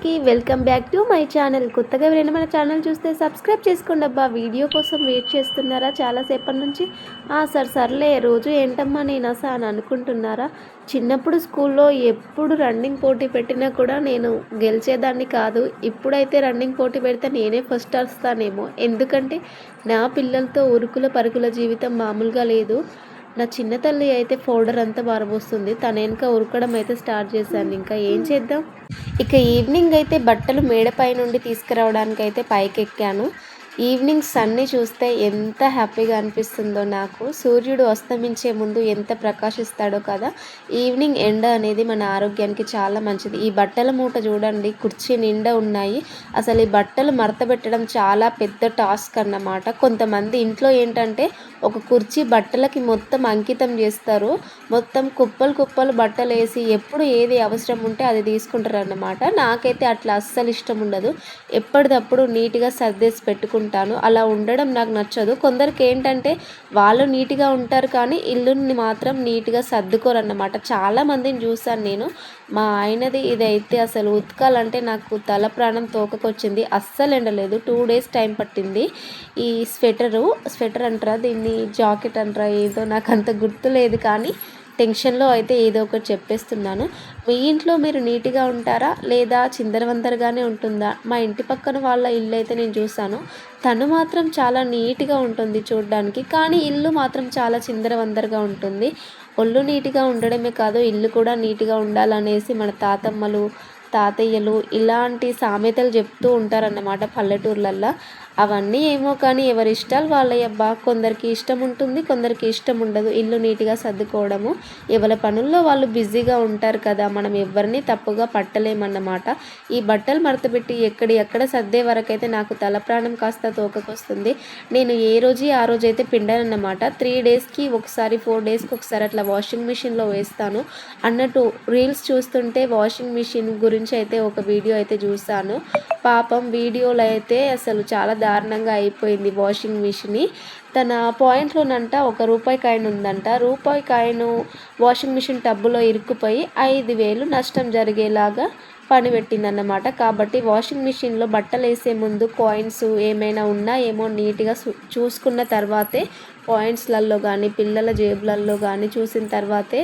అందరికీ welcome back to my channel. కొత్తగా ఎవరైనా మన ఛానల్ చూస్తే సబ్స్క్రైబ్ చేసుకోండి అబ్బా. వీడియో కోసం వెయిట్ చేస్తున్నారా చాలాసేపటి నుంచి? సర్లే రోజు ఏంటమ్మా నేను అని అనుకుంటున్నారా? చిన్నప్పుడు స్కూల్లో ఎప్పుడు రన్నింగ్ పోటీ పెట్టినా కూడా నేను గెలిచేదాన్ని కాదు. ఇప్పుడైతే రన్నింగ్ పోటీ పెడితే నేనే ఫస్ట్ వస్తానేమో. ఎందుకంటే నా పిల్లలతో ఉరుకుల పరుగుల జీవితం మామూలుగా లేదు. నా చిన్న తల్లి అయితే పౌడర్ అంతా పారబోస్తుంది. తన వెనక ఉరకడం అయితే స్టార్ట్ చేశాను. ఇంకా ఏం చేద్దాం. ఇక ఈవినింగ్ అయితే బట్టలు మేడపై నుండి తీసుకురావడానికి అయితే పైకెక్కాను. ఈవినింగ్ సన్ని చూస్తే ఎంత హ్యాపీగా అనిపిస్తుందో నాకు. సూర్యుడు అస్తమించే ముందు ఎంత ప్రకాశిస్తాడో కదా. ఈవినింగ్ ఎండ అనేది మన ఆరోగ్యానికి చాలా మంచిది. ఈ బట్టల మూట చూడండి, కుర్చీ నిండా ఉన్నాయి. అసలు ఈ బట్టలు మడతబెట్టడం చాలా పెద్ద టాస్క్ అన్నమాట. కొంతమంది ఇంట్లో ఏంటంటే ఒక కుర్చీ బట్టలకి మొత్తం అంకితం చేస్తారు. మొత్తం కుప్పలు కుప్పలు బట్టలు వేసి ఎప్పుడు ఏది అవసరం ఉంటే అది తీసుకుంటారు అన్నమాట. నాకైతే అట్లా అస్సలు ఇష్టం ఉండదు. ఎప్పటికప్పుడు నీట్గా సర్దేసి పెట్టుకుంటాను. అలా ఉండడం నాకు నచ్చదు. కొందరికి ఏంటంటే వాళ్ళు నీట్గా ఉంటారు కానీ ఇల్లుని మాత్రం నీట్గా సర్దుకోరన్నమాట. చాలామందిని చూశాను నేను. మా ఆయనది ఇదైతే అసలు ఉతకాలంటే నాకు తల ప్రాణం తోకకొచ్చింది. అస్సలు ఎండలేదు. 2 డేస్ టైం పట్టింది. ఈ స్వెటర్ అంటారా దీన్ని, జాకెట్ అంటారా, ఏదో నాకు అంత గుర్తులేదు కానీ టెన్షన్లో అయితే ఏదో ఒకటి చెప్పేస్తున్నాను. మీ ఇంట్లో మీరు నీట్గా ఉంటారా లేదా చిందరవందరగానే ఉంటుందా? మా ఇంటి పక్కన వాళ్ళ ఇల్లు అయితే నేను చూసాను. తను మాత్రం చాలా నీట్గా ఉంటుంది చూడడానికి, కానీ ఇల్లు మాత్రం చాలా చిందరవందరగా ఉంటుంది. ఒళ్ళు నీట్గా ఉండడమే కాదు, ఇల్లు కూడా నీట్గా ఉండాలనేసి మన తాతమ్మలు, తాతయ్యలు ఇలాంటి సామెతలు చెప్తూ ఉంటారన్నమాట పల్లెటూర్లల్లో. అవన్నీ ఏమో కానీ ఎవరి ఇష్టాలు వాళ్ళయ్యబ్బా. కొందరికి ఇష్టం ఉంటుంది, కొందరికి ఇష్టం ఉండదు ఇల్లు నీట్గా సర్దుకోవడము. ఎవరి పనుల్లో వాళ్ళు బిజీగా ఉంటారు కదా, మనం ఎవరిని తప్పుగా పట్టలేమన్నమాట. ఈ బట్టలు మడతపెట్టి ఎక్కడ సర్దే వరకైతే నాకు తల ప్రాణం కాస్త తోకకొస్తుంది. నేను ఏ రోజు ఆ రోజు అయితే పిండానన్నమాట. 3 డేస్కి ఒకసారి, 4 డేస్కి ఒకసారి అట్లా వాషింగ్ మిషన్లో వేస్తాను. అన్నట్టు రీల్స్ చూస్తుంటే వాషింగ్ మిషన్ గురించి అయితే ఒక వీడియో అయితే చూసాను. పాపం వీడియోలో అయితే అసలు చాలా దారుణంగా అయిపోయింది వాషింగ్ మిషన్ని. తన పాయింట్లోనంట ఒక రూపాయి కాయిన్ ఉందంట. రూపాయి కాయిన్ వాషింగ్ మిషన్ టబ్బులో ఇరుక్కుపోయి 5,000 నష్టం జరిగేలాగా పని పెట్టిందన్నమాట. కాబట్టి వాషింగ్ మిషన్లో బట్టలు వేసే ముందు కాయిన్స్ ఏమైనా ఉన్నాయేమో నీట్గా చూసుకున్న తర్వాతే, పాయింట్స్లలో కానీ పిల్లల జేబులలో కానీ చూసిన తర్వాతే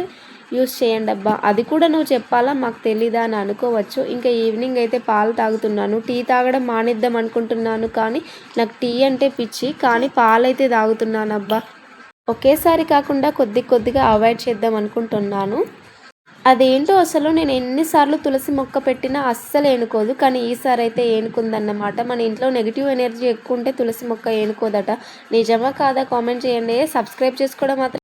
యూస్ చేయండి అబ్బా. అది కూడా నువ్వు చెప్పాలా, మాకు తెలీదా అని అనుకోవచ్చు. ఇంకా ఈవినింగ్ అయితే పాలు తాగుతున్నాను. టీ తాగడం మానేద్దాం అనుకుంటున్నాను కానీ నాకు టీ అంటే పిచ్చి, కానీ పాలైతే తాగుతున్నాను అబ్బా. ఒకేసారి కాకుండా కొద్దిగా అవాయిడ్ చేద్దాం అనుకుంటున్నాను. అదేంటో అసలు నేను ఎన్నిసార్లు తులసి మొక్క పెట్టినా అస్సలు ఏనుకోదు, కానీ ఈసారి అయితే ఏనుకుందన్నమాట. మన ఇంట్లో నెగిటివ్ ఎనర్జీ ఎక్కువ ఉంటే తులసి మొక్క ఏనుకోదట. నిజమా కాదా కామెంట్ చేయండి. సబ్స్క్రైబ్ చేసుకోవడం మాత్రం